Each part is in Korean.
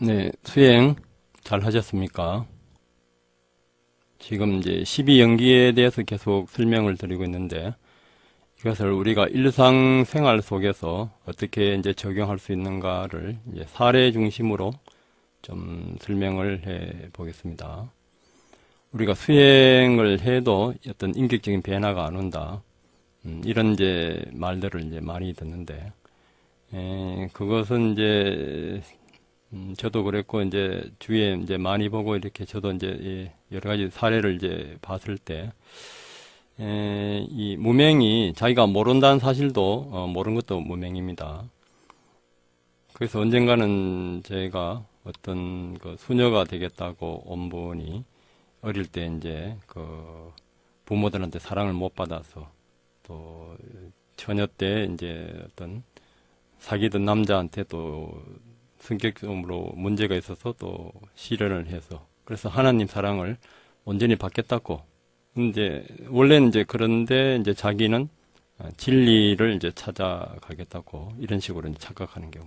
네, 수행 잘 하셨습니까? 지금 이제 12연기에 대해서 계속 설명을 드리고 있는데, 이것을 우리가 일상생활 속에서 어떻게 이제 적용할 수 있는가를 이제 사례 중심으로 좀 설명을 해 보겠습니다. 우리가 수행을 해도 어떤 인격적인 변화가 안 온다. 이런 이제 말들을 이제 많이 듣는데, 그것은 이제 저도 그랬고, 이제, 주위에 이제 많이 보고, 이렇게 저도 이제, 여러 가지 사례를 이제 봤을 때, 이 무명이 자기가 모른다는 사실도, 모르는 것도 무명입니다. 그래서 언젠가는 제가 어떤 그 수녀가 되겠다고 온 분이 어릴 때 이제 그 부모들한테 사랑을 못 받아서 또 처녀 때 이제 어떤 사귀던 남자한테 또 성격적으로 문제가 있어서 또 실현을 해서 그래서 하나님 사랑을 온전히 받겠다고 이제 원래는 이제 그런데 이제 자기는 진리를 이제 찾아가겠다고 이런 식으로 이제 착각하는 경우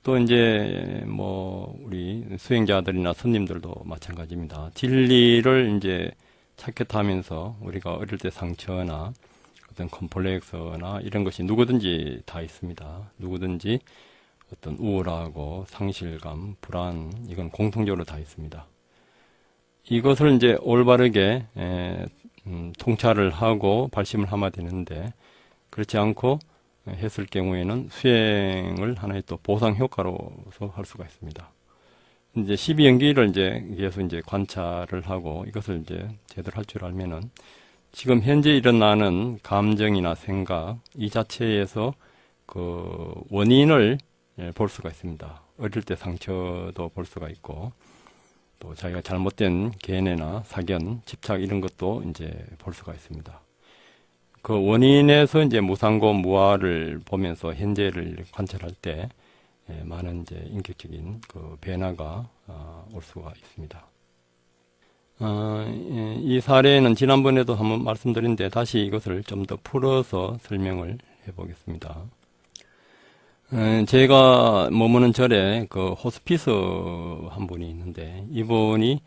또 이제 뭐 우리 수행자들이나 스님들도 마찬가지입니다. 진리를 이제 찾겠다면서 우리가 어릴 때 상처나 어떤 컴플렉스나 이런 것이 누구든지 다 있습니다. 누구든지 어떤 우울하고 상실감, 불안, 이건 공통적으로 다 있습니다. 이것을 이제 올바르게 통찰을 하고 발심을 하면 되는데 그렇지 않고 했을 경우에는 수행을 하나의 또 보상 효과로서 할 수가 있습니다. 이제 12연기를 이제 계속 이제 관찰을 하고 이것을 이제 제대로 할 줄 알면은 지금 현재 일어나는 감정이나 생각 이 자체에서 그 원인을 볼 수가 있습니다. 어릴 때 상처도 볼 수가 있고 또 자기가 잘못된 견해나 사견, 집착 이런 것도 이제 볼 수가 있습니다. 그 원인에서 이제 무상고 무아를 보면서 현재를 관찰할 때 많은 이제 인격적인 그 변화가 올 수가 있습니다. 이 사례는 지난번에도 한번 말씀드렸는데 다시 이것을 좀 더 풀어서 설명을 해보겠습니다. 제가 머무는 절에 그 호스피스 한 분이 있는데 이분이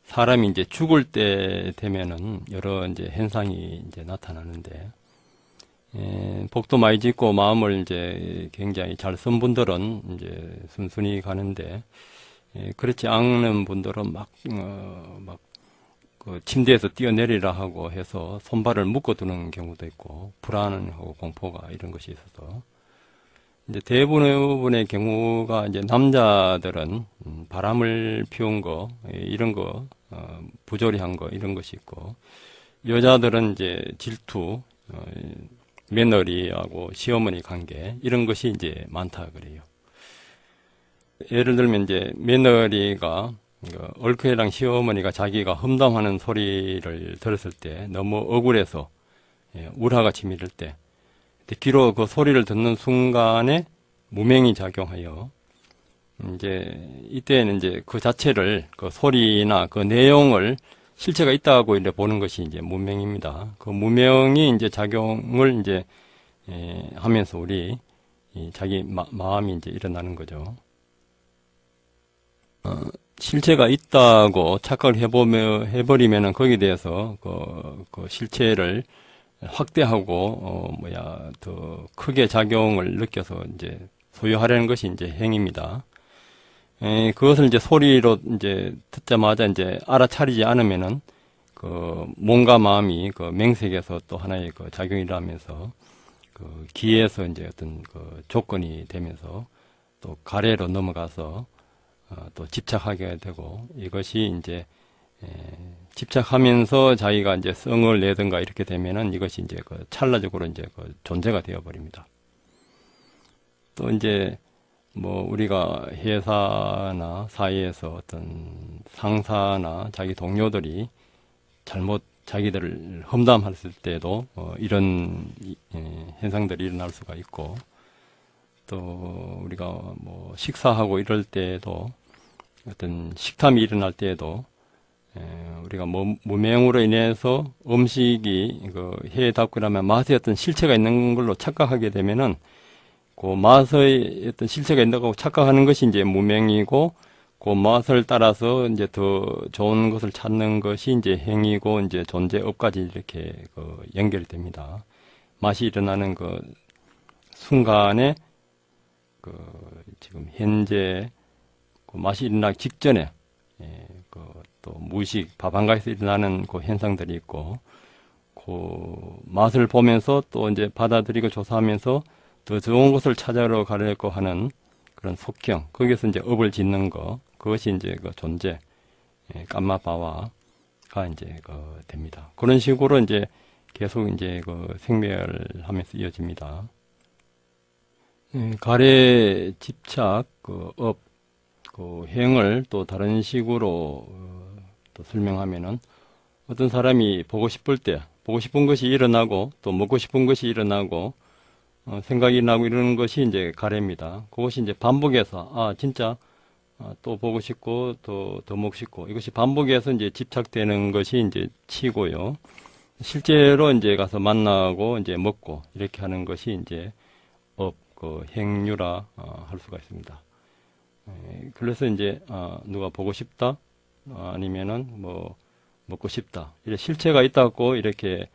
사람이 이제 죽을 때 되면은 여러 이제 현상이 이제 나타나는데 복도 많이 짓고 마음을 이제 굉장히 잘 쓴 분들은 이제 순순히 가는데 그렇지 않은 분들은 그 침대에서 뛰어내리라 하고 해서 손발을 묶어두는 경우도 있고 불안하고 공포가 이런 것이 있어서 이제 대부분의 경우가 이제 남자들은 바람을 피운 거 이런 거 부조리한 거 이런 것이 있고 여자들은 이제 질투 며느리하고 시어머니 관계 이런 것이 이제 많다 그래요. 예를 들면 이제 며느리가 얼큰이랑 시어머니가 자기가 험담하는 소리를 들었을 때 너무 억울해서 울화가 치밀을 때 귀로 그 소리를 듣는 순간에 무명이 작용하여 이제 이때는 이제 그 자체를 그 소리나 그 내용을 실체가 있다고 이제 보는 것이 이제 무명입니다. 그 무명이 이제 작용을 이제 하면서 우리 자기 마음이 이제 일어나는 거죠. 실체가 있다고 착각을 해버리면은 거기에 대해서 그 실체를 확대하고 더 크게 작용을 느껴서 이제 소유하려는 것이 이제 행위입니다. 그것을 이제 소리로 이제 듣자마자 이제 알아차리지 않으면은 그 몸과 마음이 그 맹색에서 또 하나의 그 작용이라면서 그 기에서 이제 어떤 그 조건이 되면서 또 가래로 넘어가서 또 집착하게 되고 이것이 이제 집착하면서 자기가 이제 성을 내든가 이렇게 되면은 이것이 이제 그 찰나적으로 이제 그 존재가 되어 버립니다. 또 이제 뭐 우리가 회사나 사이에서 어떤 상사나 자기 동료들이 잘못 자기들을 험담했을 때도 이런 현상들이 일어날 수가 있고 또 우리가 뭐 식사하고 이럴 때도 어떤 식탐이 일어날 때에도 우리가 무명으로 인해서 음식이 그 해답고 그러면 맛에 어떤 실체가 있는 걸로 착각하게 되면은 그 맛의 어떤 실체가 있다고 착각하는 것이 이제 무명이고, 그 맛을 따라서 이제 더 좋은 것을 찾는 것이 이제 행이고, 이제 존재업까지 이렇게 연결됩니다. 맛이 일어나는 그 순간에 그 지금 현재 그 맛이 일어나기 직전에 또 무의식 밥 한가에서 일어나는 그 현상들이 있고, 그 맛을 보면서 또 이제 받아들이고 조사하면서 더 좋은 것을 찾아러 가려고 하는 그런 속경, 거기서 이제 업을 짓는 거, 그것이 이제 그 존재, 깜마바와가 이제 됩니다. 그런 식으로 이제 계속 이제 생멸하면서 이어집니다. 가래, 집착, 업, 행을 또 다른 식으로 또 설명하면은, 어떤 사람이 보고 싶을 때, 보고 싶은 것이 일어나고, 또 먹고 싶은 것이 일어나고, 생각이 나고 이러는 것이 이제 가래입니다. 그것이 이제 반복해서, 진짜, 또 보고 싶고, 더 먹고 싶고, 이것이 반복해서 이제 집착되는 것이 이제 치고요. 실제로 이제 가서 만나고, 이제 먹고, 이렇게 하는 것이 이제 업, 행유라, 할 수가 있습니다. 그래서 이제, 누가 보고 싶다, 아니면은 뭐, 먹고 싶다. 이렇게 실체가 있다고 이렇게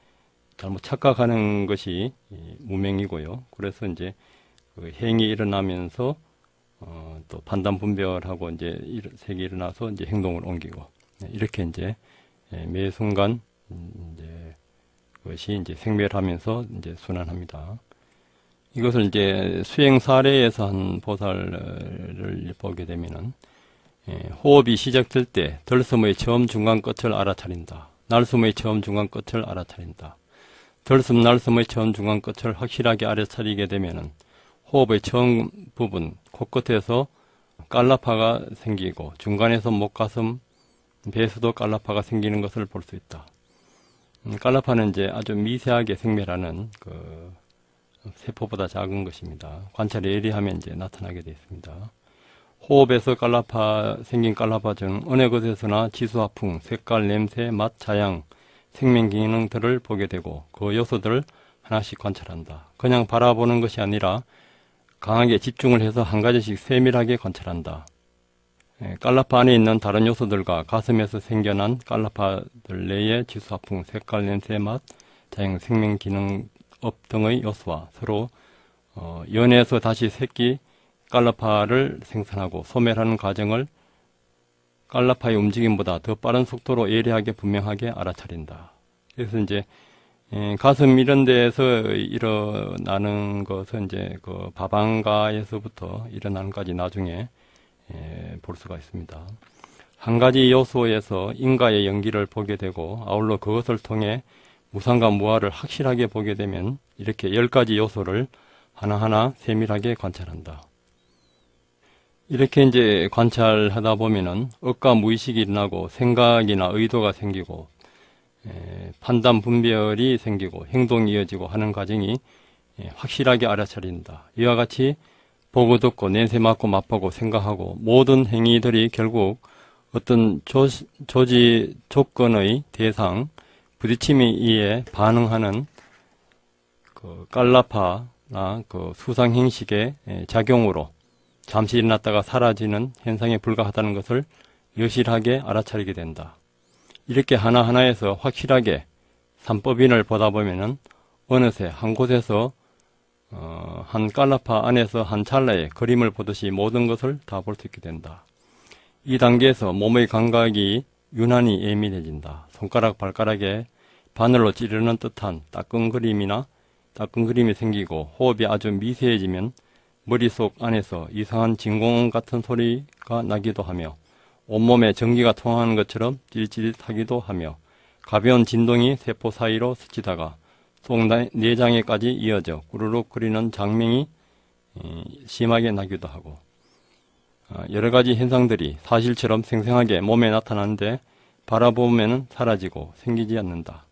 잘못 착각하는 것이 무명이고요. 그래서 이제 그 행이 일어나면서 또 판단 분별하고 이제 색이 일어나서 이제 행동을 옮기고, 이렇게 이제 매 순간 이제 그것이 이제 생멸하면서 이제 순환합니다. 이것을 이제 수행 사례에서 한 보살을 보게 되면은, 호흡이 시작될 때 들숨의 처음 중간 끝을 알아차린다. 날숨의 처음 중간 끝을 알아차린다. 들숨 날숨의 처음 중간 끝을 확실하게 알아차리게 되면은 호흡의 처음 부분 코끝에서 깔라파가 생기고, 중간에서 목가슴 배에서도 깔라파가 생기는 것을 볼 수 있다. 깔라파는 이제 아주 미세하게 생멸하는 세포보다 작은 것입니다. 관찰이 예리하면 이제 나타나게 되어 있습니다. 호흡에서 생긴 깔라파 중 어느 것에서나 지수화풍, 색깔, 냄새, 맛, 자양, 생명 기능 들을 보게 되고, 그 요소들을 하나씩 관찰한다. 그냥 바라보는 것이 아니라 강하게 집중을 해서 한 가지씩 세밀하게 관찰한다. 깔라파 안에 있는 다른 요소들과 가슴에서 생겨난 깔라파들 내의 지수화풍, 색깔, 냄새, 맛, 자양, 생명 기능 업 등의 요소와 서로 연해서 다시 새끼 깔라파를 생산하고 소멸하는 과정을 깔라파의 움직임보다 더 빠른 속도로 예리하게 분명하게 알아차린다. 그래서 이제 가슴 이런 데에서 일어나는 것은 이제 바방가에서부터 일어나는 까지 나중에 볼 수가 있습니다. 한 가지 요소에서 인과의 연기를 보게 되고, 아울러 그것을 통해 무상과 무아를 확실하게 보게 되면 이렇게 10가지 요소를 하나하나 세밀하게 관찰한다. 이렇게 이제 관찰하다 보면은 억과 무의식이 일어나고, 생각이나 의도가 생기고, 판단 분별이 생기고, 행동이 이어지고 하는 과정이 확실하게 알아차린다. 이와 같이 보고 듣고 냄새 맡고 맛보고 생각하고 모든 행위들이 결국 어떤 조지 조건의 대상, 부딪힘에 의해 반응하는 깔라파나 수상 형식의 작용으로 잠시 일어났다가 사라지는 현상에 불과하다는 것을 여실하게 알아차리게 된다. 이렇게 하나하나에서 확실하게 삼법인을 보다 보면은 어느새 한 곳에서 한 깔라파 안에서 한 찰나에 그림을 보듯이 모든 것을 다 볼 수 있게 된다. 이 단계에서 몸의 감각이 유난히 예민해진다. 손가락, 발가락에 바늘로 찌르는 듯한 따끔 그림이 생기고, 호흡이 아주 미세해지면 머릿속 안에서 이상한 진공 같은 소리가 나기도 하며, 온몸에 전기가 통하는 것처럼 찌릿찌릿하기도 하며, 가벼운 진동이 세포 사이로 스치다가 속 내장에까지 이어져 꾸르륵 거리는 장명이 심하게 나기도 하고, 여러 가지 현상들이 사실처럼 생생하게 몸에 나타나는데 바라보면 사라지고 생기지 않는다.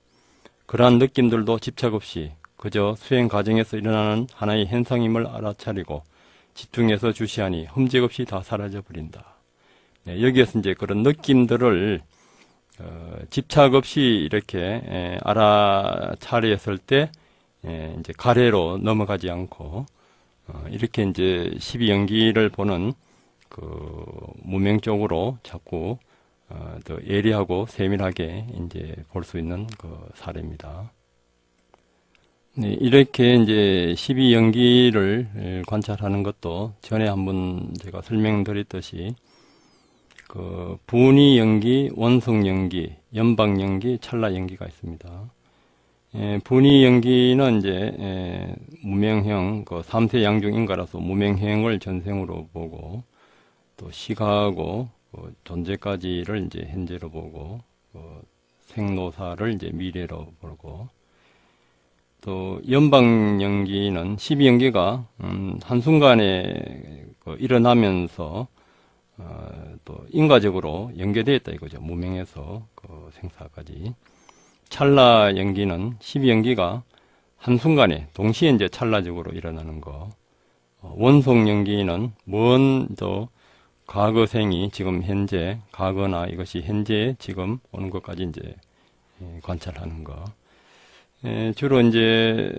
그러한 느낌들도 집착 없이 그저 수행 과정에서 일어나는 하나의 현상임을 알아차리고 집중해서 주시하니 흠집 없이 다 사라져 버린다. 여기에서 이제 그런 느낌들을 집착 없이 이렇게 알아차렸을 때 이제 가래로 넘어가지 않고 이렇게 이제 12연기를 보는 그 무명 쪽으로 자꾸 더 예리하고 세밀하게 이제 볼 수 있는 그 사례입니다. 네, 이렇게 이제 12연기를 관찰하는 것도 전에 한번 제가 설명드렸듯이 그 분위 연기, 원성 연기, 연방 연기, 찰나 연기가 있습니다. 분위 연기는 이제 무명형 그 3세 양중 인가라서 무명형을 전생으로 보고 또 시가하고 존재까지를 이제 현재로 보고 생로사를 이제 미래로 보고 또 연방 연기는 12연기가 한순간에 일어나면서 또 인과적으로 연계되어 있다 이거죠. 무명에서 그 생사까지. 찰나 연기는 12연기가 한순간에 동시에 이제 찰나적으로 일어나는 거. 원속 연기는 먼저 과거생이 지금 현재, 과거나 이것이 현재 지금 오는 것까지 이제 관찰하는 거. 주로 이제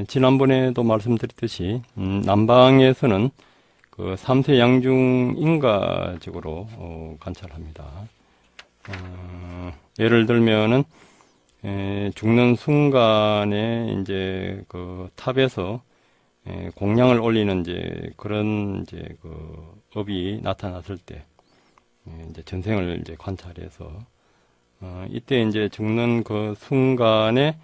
지난번에도 말씀드렸듯이 남방에서는 그 3세 양중 인가적으로 관찰합니다. 예를 들면은 죽는 순간에 이제 그 탑에서 공양을 올리는 이제 그런 이제 그 업이 나타났을 때 이제 전생을 이제 관찰해서 이때 이제 죽는 그 순간에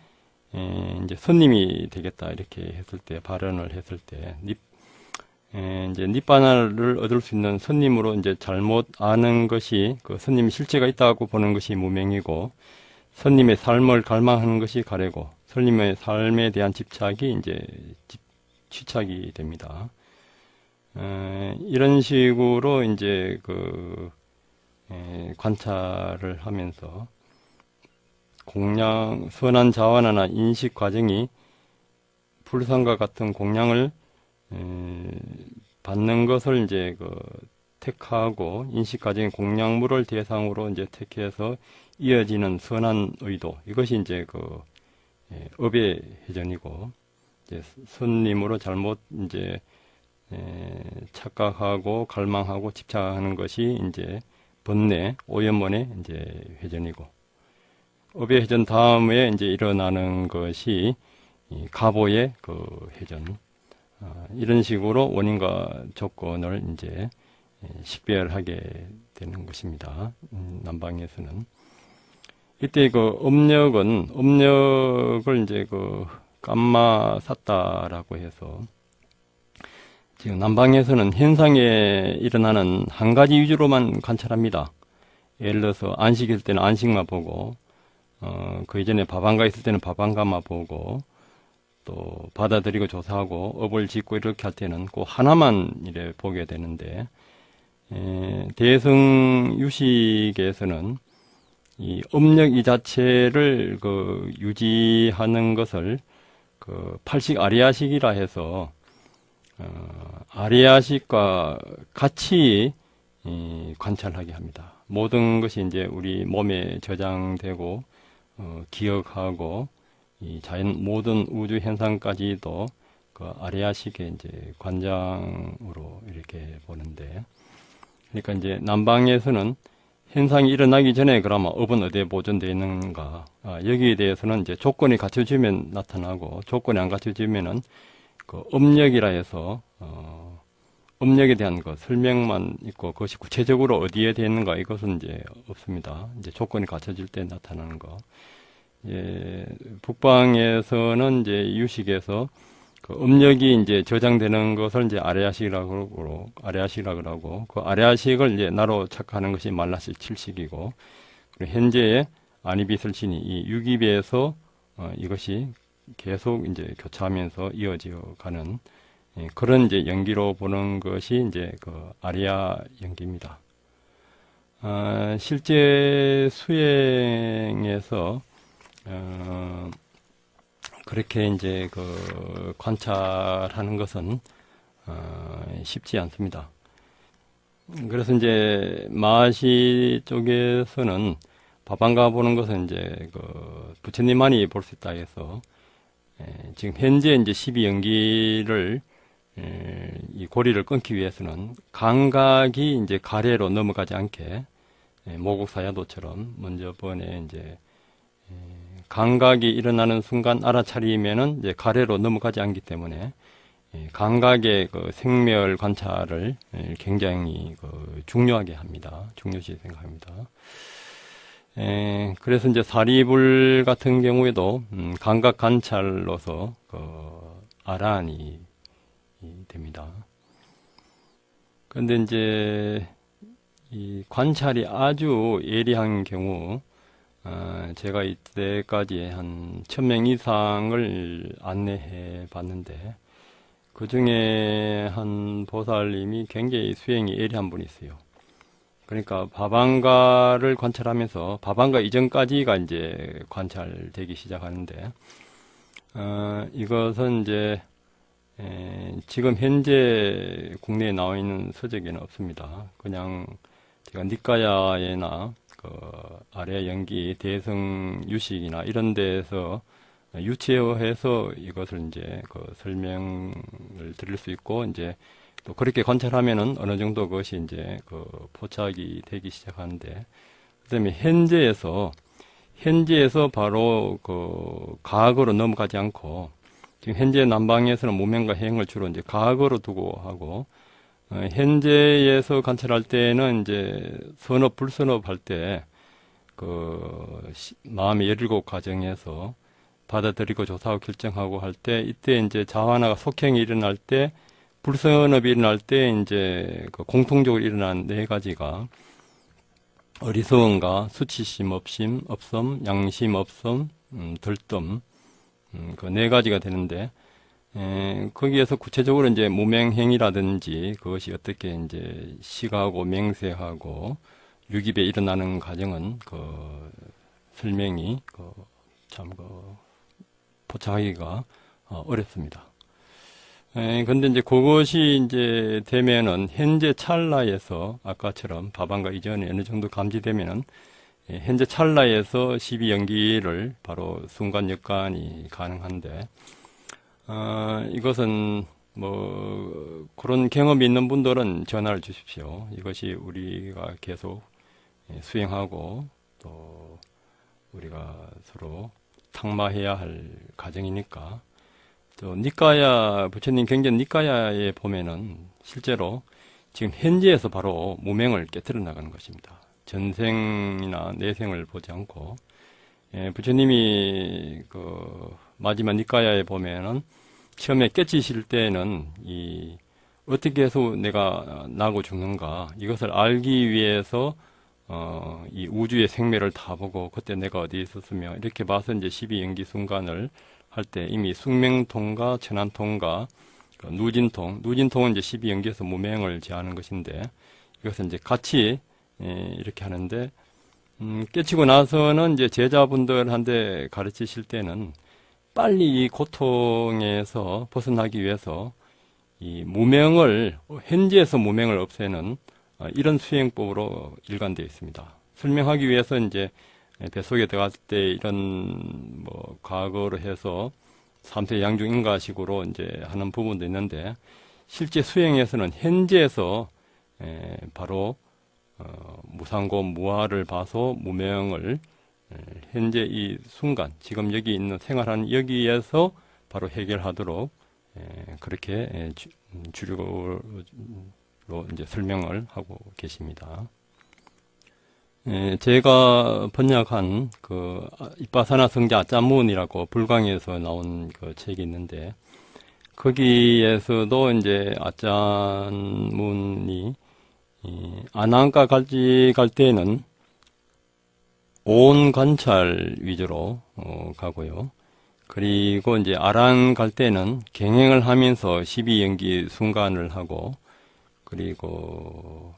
이제 손님이 되겠다 이렇게 했을 때 발언을 했을 때 이제 닛바나를 얻을 수 있는 손님으로 이제 잘못 아는 것이 그 손님 실체가 있다고 보는 것이 무명이고 손님의 삶을 갈망하는 것이 가래고 손님의 삶에 대한 집착이 이제 취착이 됩니다. 이런 식으로 이제 그 관찰을 하면서 공양 선한 자원하나 인식 과정이 불상과 같은 공양을 받는 것을 이제 그 택하고 인식 과정의 공양물을 대상으로 이제 택해서 이어지는 선한 의도 이것이 이제 그 업의 회전이고 이제 손님으로 잘못 이제 착각하고 갈망하고 집착하는 것이 이제 번뇌 오염원의 이제 회전이고 업의 회전 다음에 이제 일어나는 것이 이 가보의 그 회전 이런 식으로 원인과 조건을 이제 식별하게 되는 것입니다. 남방에서는 이때 그 업력을 이제 그 감마 샀다라고 해서 지금 남방에서는 현상에 일어나는 한 가지 위주로만 관찰합니다. 예를 들어서 안식일 때는 안식만 보고 그 이전에 밥안가 있을 때는 밥안가만 보고 또 받아들이고 조사하고 업을 짓고 이렇게 할 때는 꼭 하나만 이래 보게 되는데 대성 유식에서는 이 업력 이 자체를 그 유지하는 것을 그 팔식 아리아식이라 해서 아리아식과 같이 관찰하게 합니다. 모든 것이 이제 우리 몸에 저장되고 기억하고 이 자연 모든 우주 현상까지도 그 아리아식의 이제 관장으로 이렇게 보는데 그러니까 이제 남방에서는 현상이 일어나기 전에 그러면 업은 어디에 보존되어 있는가 여기에 대해서는 이제 조건이 갖춰지면 나타나고 조건이 안 갖춰지면은 그 업력이라 해서 업력에 대한 그 설명만 있고 그것이 구체적으로 어디에 되어 있는가 이것은 이제 없습니다. 이제 조건이 갖춰질 때 나타나는 거. 북방에서는 이제 유식에서 그 업력이 이제 저장되는 것을 이제 아레아식이라고 그러고 그 아레아식을 이제 나로 착각하는 것이 말라식 7식이고 현재의 아니비설신이 이 유기비에서 이것이 계속 이제 교차하면서 이어져 가는 그런 이제 연기로 보는 것이 이제 그 아리아 연기입니다. 실제 수행에서 그렇게 이제 그 관찰하는 것은 쉽지 않습니다. 그래서 이제 마시 쪽에서는 밥안가 보는 것은 이제 그 부처님만이 볼 수 있다 해서 지금 현재 이제 12연기를 이 고리를 끊기 위해서는 감각이 이제 가래로 넘어가지 않게 모국사야도처럼 먼저 번에 이제 감각이 일어나는 순간 알아차리면은 이제 가래로 넘어가지 않기 때문에 감각의 그 생멸 관찰을 굉장히 중요하게 합니다. 중요시 생각합니다. 그래서 이제 사리불 같은 경우에도 감각 관찰로서 아란이 됩니다. 그런데 이제 이 관찰이 아주 예리한 경우, 제가 이때까지 한 1000명 이상을 안내해 봤는데, 그 중에 한 보살님이 굉장히 수행이 예리한 분이 있어요. 그러니까 바방가를 관찰하면서 바방가 이전까지가 이제 관찰되기 시작하는데, 이것은 이제 지금 현재 국내에 나와 있는 서적에는 없습니다. 그냥 제가 니까야에나 아래 연기 대성 유식이나 이런 데에서 유치해서 이것을 이제 설명을 드릴 수 있고, 이제 또 그렇게 관찰하면은 어느 정도 그것이 이제 포착이 되기 시작하는데, 그다음에 현재에서 바로 과거로 넘어가지 않고, 지금 현재 남방에서는 무명과 행을 주로 이제 과거로 두고 하고, 현재에서 관찰할 때는 이제 선업, 불선업 할 때, 마음의 17과정에서 받아들이고 조사하고 결정하고 할 때, 이때 이제 자화나가 속행이 일어날 때, 불선업이 일어날 때, 이제 공통적으로 일어난 네 가지가, 어리석음과 수치심, 없음, 양심, 없음, 들뜸, 그 네 가지가 되는데, 거기에서 구체적으로 이제 무명행이라든지 그것이 어떻게 이제 시가하고 맹세하고 유깁에 일어나는 과정은 설명이 참 포착하기가 어렵습니다. 근데 이제 그것이 이제 되면은 현재 찰나에서 아까처럼 바방가 이전에 어느 정도 감지되면은 현재 찰나에서 12연기를 바로 순간 역관이 가능한데, 이것은 그런 경험이 있는 분들은 전화를 주십시오. 이것이 우리가 계속 수행하고 또 우리가 서로 탁마해야 할 과정이니까. 또 니까야, 부처님 경전 니까야에 보면은 실제로 지금 현재에서 바로 무명을 깨뜨려 나가는 것입니다. 전생이나 내생을 보지 않고, 부처님이 마지막 니까야에 보면은 처음에 깨치실 때는 어떻게 해서 내가 나고 죽는가 이것을 알기 위해서 이 우주의 생매를 다 보고 그때 내가 어디에 있었으며 이렇게 봐서 이제 12연기 순간을 할 때 이미 숙명통과 천안통과 누진통은 이제 12연기에서 무명을 제하는 것인데, 이것은 이제 같이 이렇게 하는데, 깨치고 나서는 이제 제자분들한테 가르치실 때는 빨리 이 고통에서 벗어나기 위해서 이 현재에서 무명을 없애는 이런 수행법으로 일관되어 있습니다. 설명하기 위해서 이제 뱃속에 들어갈 때 이런 과거로 해서 3세 양중 인가식으로 이제 하는 부분도 있는데, 실제 수행에서는 현재에서 바로 무상고 무아를 봐서 무명을 현재 이 순간 지금 여기 있는 생활하는 여기에서 바로 해결하도록 그렇게 주류로 이제 설명을 하고 계십니다. 제가 번역한 이빠사나 성자 아짠문이라고 불광에서 나온 그 책이 있는데, 거기에서도 이제 아짠문이 아난가 갈 때는 온 관찰 위주로 가고요. 그리고 이제 아란 갈 때는 경행을 하면서 12연기 순간을 하고, 그리고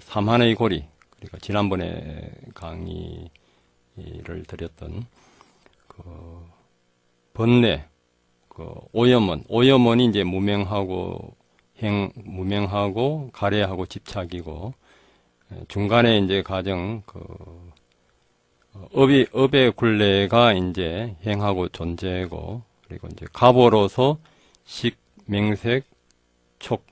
삼한의 고리, 그러니까 지난번에 강의를 드렸던 번뇌, 오염원이 이제 무명하고 가래하고 집착이고, 중간에 이제 가정 업의 굴레가 이제 행하고 존재고, 그리고 이제 갑으로서 식, 명색, 촉,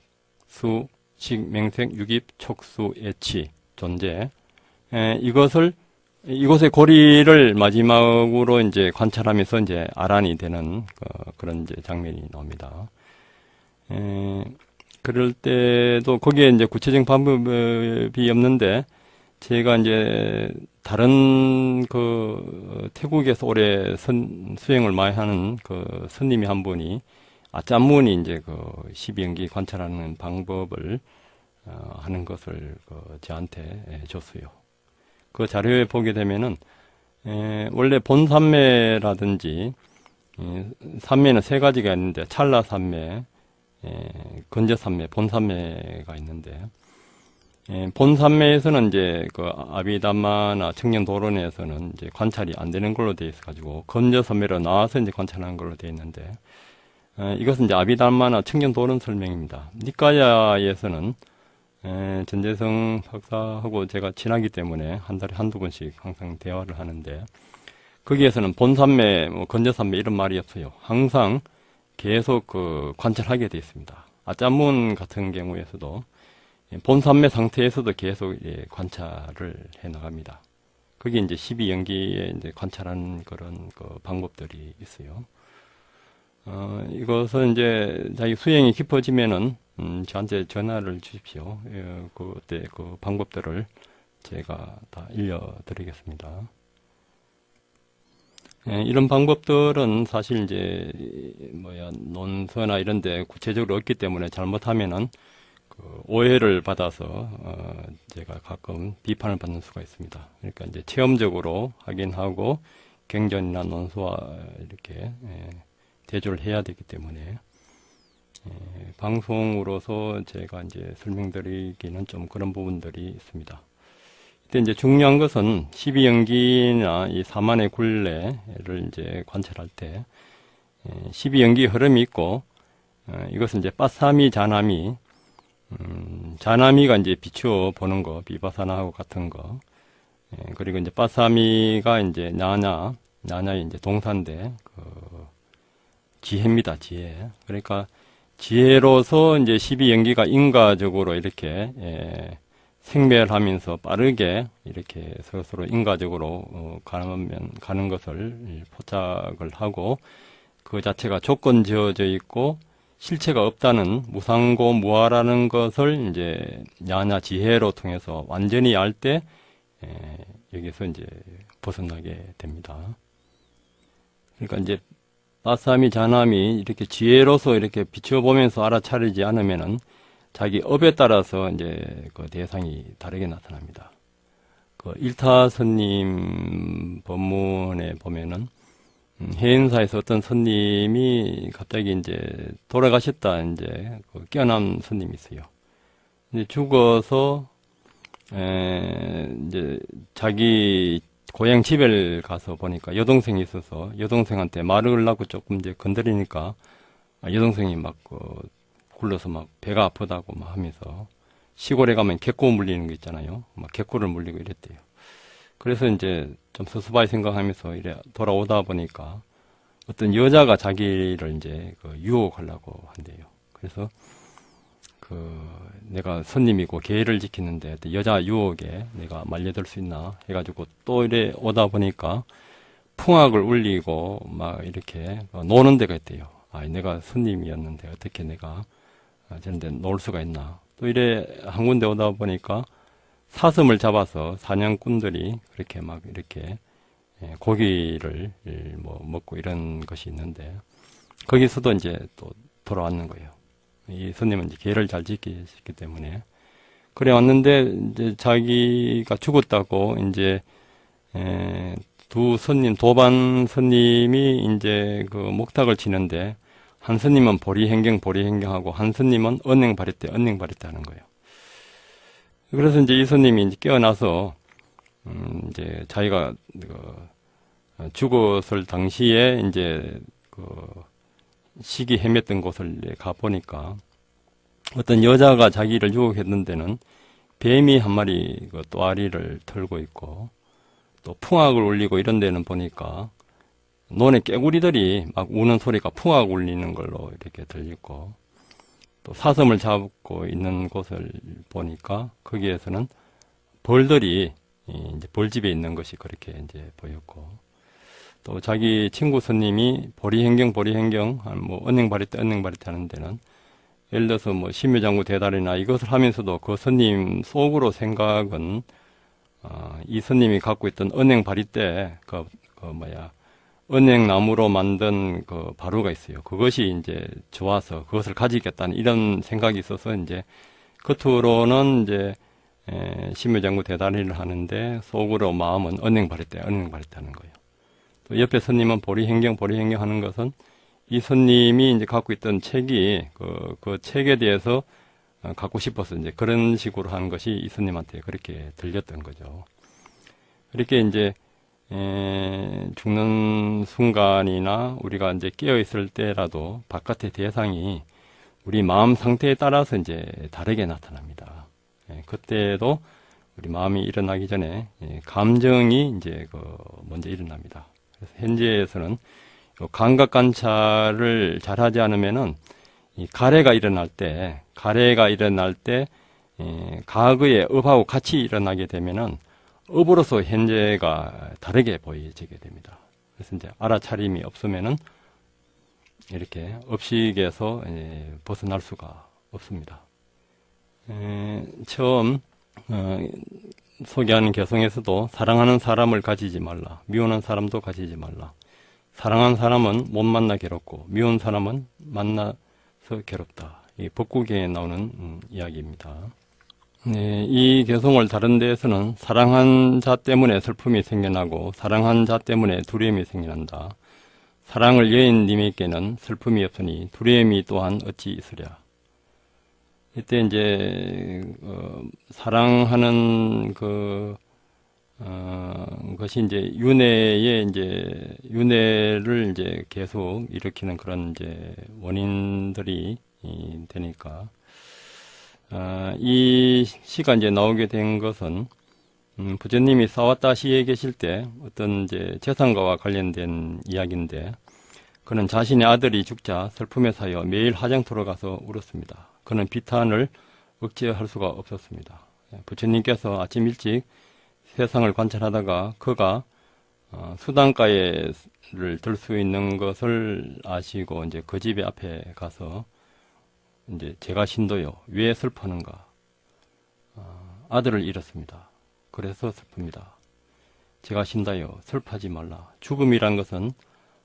수, 식, 맹색, 육입, 촉수, 애치, 존재. 이곳의 고리를 마지막으로 이제 관찰하면서 이제 아란이 되는 그런 이제 장면이 나옵니다. 그럴 때도 거기에 이제 구체적인 방법이 없는데 제가 이제 다른 태국에서 오래 수행을 많이 하는 스님이 한 분이 아짠문이 이제 12연기 관찰하는 방법을 하는 것을 저한테 줬어요. 그 자료에 보게 되면은 원래 본산매라든지 산매는 세 가지가 있는데 찰나산매, 건저산매, 본산매가 있는데 본산매에서는 이제 아비담마나 청년도론에서는 이제 관찰이 안 되는 걸로 되어 있어 가지고 건저산매로 나와서 이제 관찰하는 걸로 되어 있는데 이것은 이제 아비담마나 청년도론 설명입니다. 니까야에서는 전재성 박사하고 제가 친하기 때문에 한 달에 한두 번씩 항상 대화를 하는데 거기에서는 본산매, 건저산매 이런 말이 없어요. 항상 계속 관찰하게 되어 있습니다. 아짠문 같은 경우에서도 본산매 상태에서도 계속 관찰을 해 나갑니다. 그게 이제 12연기에 이제 관찰하는 그런 방법들이 있어요. 이것은 이제 자기 수행이 깊어지면은 저한테 전화를 주십시오. 그때 방법들을 제가 다 알려드리겠습니다. 이런 방법들은 사실 이제 논서나 이런데 구체적으로 없기 때문에 잘못하면은 오해를 받아서 제가 가끔 비판을 받는 수가 있습니다. 그러니까 이제 체험적으로 확인하고 경전이나 논서와 이렇게 대조를 해야 되기 때문에 방송으로서 제가 이제 설명드리기는 좀 그런 부분들이 있습니다. 이때 이제 중요한 것은 12연기나 이 사만의 굴레를 이제 관찰할 때 12연기 흐름이 있고 이것은 이제 빠사미 자나미 자나미가 이제 비추어 보는 거 비바사나하고 같은 거 그리고 이제 빠사미가 이제 나냐의 이제 동사인데 지혜입니다. 지혜. 그러니까 지혜로서 이제 12연기가 인과적으로 이렇게 생멸하면서 빠르게 이렇게 서로 인과적으로 가는 것을 포착을 하고 그 자체가 조건지어져 있고 실체가 없다는 무상고 무아라는 것을 이제 야냐 지혜로 통해서 완전히 알 때 여기서 이제 벗어나게 됩니다. 그러니까 이제 빠사미 자남이 이렇게 지혜로서 이렇게 비춰보면서 알아차리지 않으면은 자기 업에 따라서 이제 그 대상이 다르게 나타납니다. 그 일타 스님 법문에 보면은 해인사에서 어떤 스님이 갑자기 이제 돌아가셨다 이제 깨어난 스님이 있어요. 이제 죽어서 이제 자기 고향 집에 가서 보니까 여동생이 있어서 여동생한테 말을 하고 조금 이제 건드리니까 여동생이 막 굴러서 막 배가 아프다고 막 하면서 시골에 가면 개코 물리는 거 있잖아요. 막 개코를 물리고 이랬대요. 그래서 이제 좀 서서히 생각하면서 이래 돌아오다 보니까 어떤 여자가 자기를 이제 유혹하려고 한대요. 그래서 내가 손님이고 계를 지키는데 여자 유혹에 내가 말려들 수 있나 해가지고 또 이래 오다 보니까 풍악을 울리고 막 이렇게 노는 데가 있대요. 내가 손님이었는데 어떻게 내가 저런데 놀 수가 있나. 또 이래 한 군데 오다 보니까 사슴을 잡아서 사냥꾼들이 그렇게 막 이렇게 고기를 먹고 이런 것이 있는데 거기서도 이제 또 돌아왔는 거예요. 이 손님은 이제 계를 잘 지키기 때문에 그래 왔는데 이제 자기가 죽었다고 이제 두 손님 도반 손님이 이제 목탁을 치는데 한 스님은 보리행경하고 한 스님은 언행바랬대 하는 거예요. 그래서 이제 이 스님이 이제 깨어나서 이제 자기가 죽었을 당시에 이제 시기 헤맸던 곳을 가 보니까 어떤 여자가 자기를 유혹했는 데는 뱀이 한 마리 또아리를 털고 있고 또 풍악을 울리고 이런 데는 보니까 논에 깨구리들이 막 우는 소리가 풍악 울리는 걸로 이렇게 들리고 또 사슴을 잡고 있는 곳을 보니까 거기에서는 벌들이 이제 벌집에 있는 것이 그렇게 이제 보였고, 또 자기 친구 스님이 보리행경 뭐 언행바리떼 하는 데는 예를 들어서 뭐 심유장구 대달이나 이것을 하면서도 그 스님 속으로 생각은 이 스님이 갖고 있던 언행바리떼 언행나무로 만든 그 바루가 있어요. 그것이 이제 좋아서 그것을 가지겠다는 이런 생각이 있어서 이제 겉으로는 이제 심유장구 대단리를 하는데 속으로 마음은 언행바리떼 하는 거예요. 또 옆에 스님은 보리행경 하는 것은 이 스님이 이제 갖고 있던 책이 그 책에 대해서 갖고 싶어서 이제 그런 식으로 하는 것이 이 스님한테 그렇게 들렸던 거죠. 이렇게 이제 죽는 순간이나 우리가 이제 깨어 있을 때라도 바깥의 대상이 우리 마음 상태에 따라서 이제 다르게 나타납니다. 그때도 우리 마음이 일어나기 전에 감정이 이제 먼저 일어납니다. 그래서 현재에서는 감각 관찰을 잘하지 않으면은 이 가래가 일어날 때 과거의 업하고 같이 일어나게 되면은 업으로서 현재가 다르게 보여지게 됩니다. 그래서 이제 알아차림이 없으면은 이렇게 업식에서 벗어날 수가 없습니다. 처음 소개하는 개성에서도 사랑하는 사람을 가지지 말라, 미워하는 사람도 가지지 말라. 사랑하는 사람은 못 만나 괴롭고 미운 사람은 만나서 괴롭다. 이 법국에 나오는 이야기입니다. 이 개성을 다른 데에서는 사랑한 자 때문에 슬픔이 생겨나고 사랑한 자 때문에 두려움이 생겨난다. 사랑을 여인님에게는 슬픔이 없으니 두려움이 또한 어찌 있으랴. 이때 이제 사랑하는 것이 이제 윤회를 이제 계속 일으키는 그런 이제 원인들이 되니까 이 시가 이제 나오게 된 것은 부처님이 사와타 시에 계실 때 어떤 이제 재산가와 관련된 이야기인데, 그는 자신의 아들이 죽자 슬픔에 사여 매일 화장터로 가서 울었습니다. 그는 비탄을 억제할 수가 없었습니다. 부처님께서 아침 일찍 세상을 관찰하다가 그가 수단가에를 들 수 있는 것을 아시고 이제 그 집의 앞에 가서 이제 제가 신도요 왜 슬퍼하는가, 아들을 잃었습니다. 그래서 슬픕니다. 제가 신다요 슬퍼하지 말라. 죽음이란 것은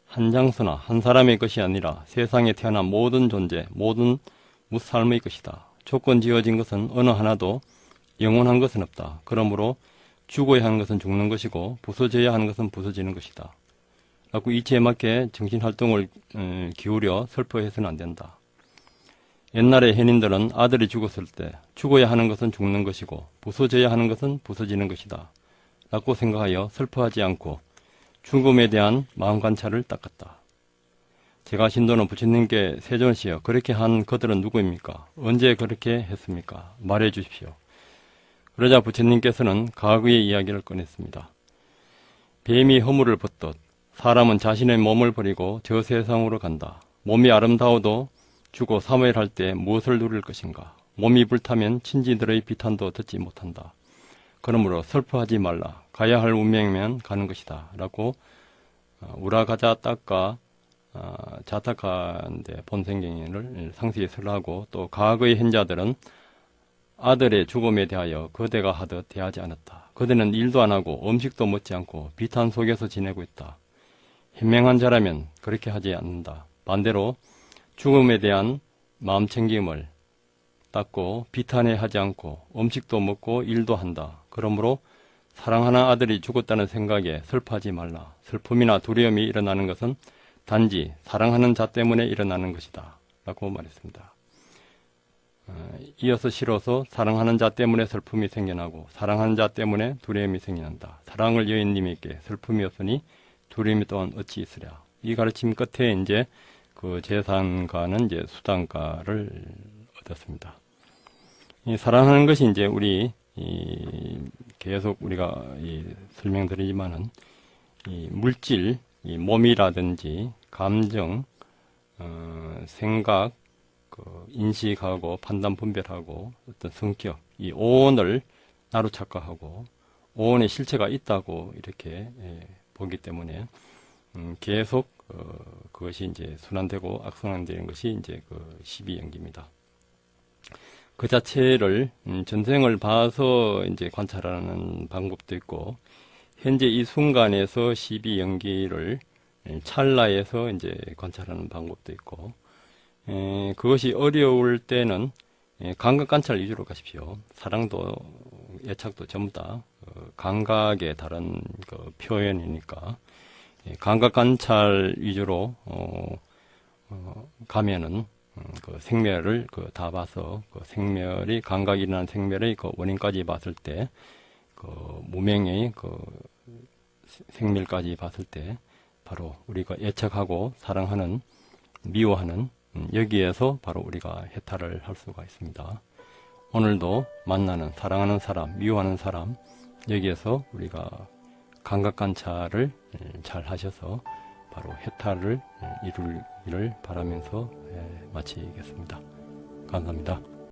한 장소나 한 사람의 것이 아니라 세상에 태어난 모든 존재, 모든 무삶의 것이다. 조건 지어진 것은 어느 하나도 영원한 것은 없다. 그러므로 죽어야 하는 것은 죽는 것이고 부서져야 하는 것은 부서지는 것이다. 라고 이치에 맞게 정신활동을 기울여 슬퍼해서는 안 된다. 옛날의 현인들은 아들이 죽었을 때 죽어야 하는 것은 죽는 것이고 부서져야 하는 것은 부서지는 것이다. 라고 생각하여 슬퍼하지 않고 죽음에 대한 마음 관찰을 닦았다. 제가 신도는 부처님께 세존시여 그렇게 한 그들은 누구입니까? 언제 그렇게 했습니까? 말해 주십시오. 그러자 부처님께서는 과거의 이야기를 꺼냈습니다. 뱀이 허물을 벗듯 사람은 자신의 몸을 버리고 저 세상으로 간다. 몸이 아름다워도 죽어 사무엘할 때 무엇을 누릴 것인가? 몸이 불타면 친지들의 비탄도 듣지 못한다. 그러므로 슬퍼하지 말라. 가야 할 운명이면 가는 것이다. 라고 우라가자 딱가 자타카인데 본생경을 상세히 설하고, 또 과거의 현자들은 아들의 죽음에 대하여 그대가 하듯 대하지 않았다. 그대는 일도 안 하고 음식도 먹지 않고 비탄 속에서 지내고 있다. 현명한 자라면 그렇게 하지 않는다. 반대로 죽음에 대한 마음 챙김을 닦고 비탄에 하지 않고 음식도 먹고 일도 한다. 그러므로 사랑하는 아들이 죽었다는 생각에 슬퍼하지 말라. 슬픔이나 두려움이 일어나는 것은 단지 사랑하는 자 때문에 일어나는 것이다. 라고 말했습니다. 이어서 시로서 사랑하는 자 때문에 슬픔이 생겨나고 사랑하는 자 때문에 두려움이 생겨난다. 사랑을 여인님에게 슬픔이 없으니 두려움이 또한 어찌 있으랴. 이 가르침 끝에 이제 그 재산가는 이제 수단가를 얻었습니다. 이 사랑하는 것이 이제 우리 계속 우리가 설명드리지만은 이 물질, 이 몸이라든지 감정, 생각, 그 인식하고 판단 분별하고 어떤 성격, 이 오온을 나로 착각하고 오온의 실체가 있다고 이렇게 보기 때문에 계속 그것이 이제 순환되고 악순환되는 것이 이제 그 12연기입니다. 그 자체를 전생을 봐서 이제 관찰하는 방법도 있고 현재 이 순간에서 12연기를 찰나에서 이제 관찰하는 방법도 있고 그것이 어려울 때는 감각 관찰 위주로 가십시오. 사랑도 애착도 전부 다 감각의 다른 그 표현이니까 감각 관찰 위주로 가면은 그 생멸을 그 다 봐서 그 생멸이 감각이라는 생멸의 그 원인까지 봤을 때 그 무명의 그 생멸까지 봤을 때 바로 우리가 애착하고 사랑하는 미워하는 여기에서 바로 우리가 해탈을 할 수가 있습니다. 오늘도 만나는 사랑하는 사람, 미워하는 사람 여기에서 우리가 감각 관찰을 잘 하셔서 바로 해탈을 이루기를 바라면서 마치겠습니다. 감사합니다.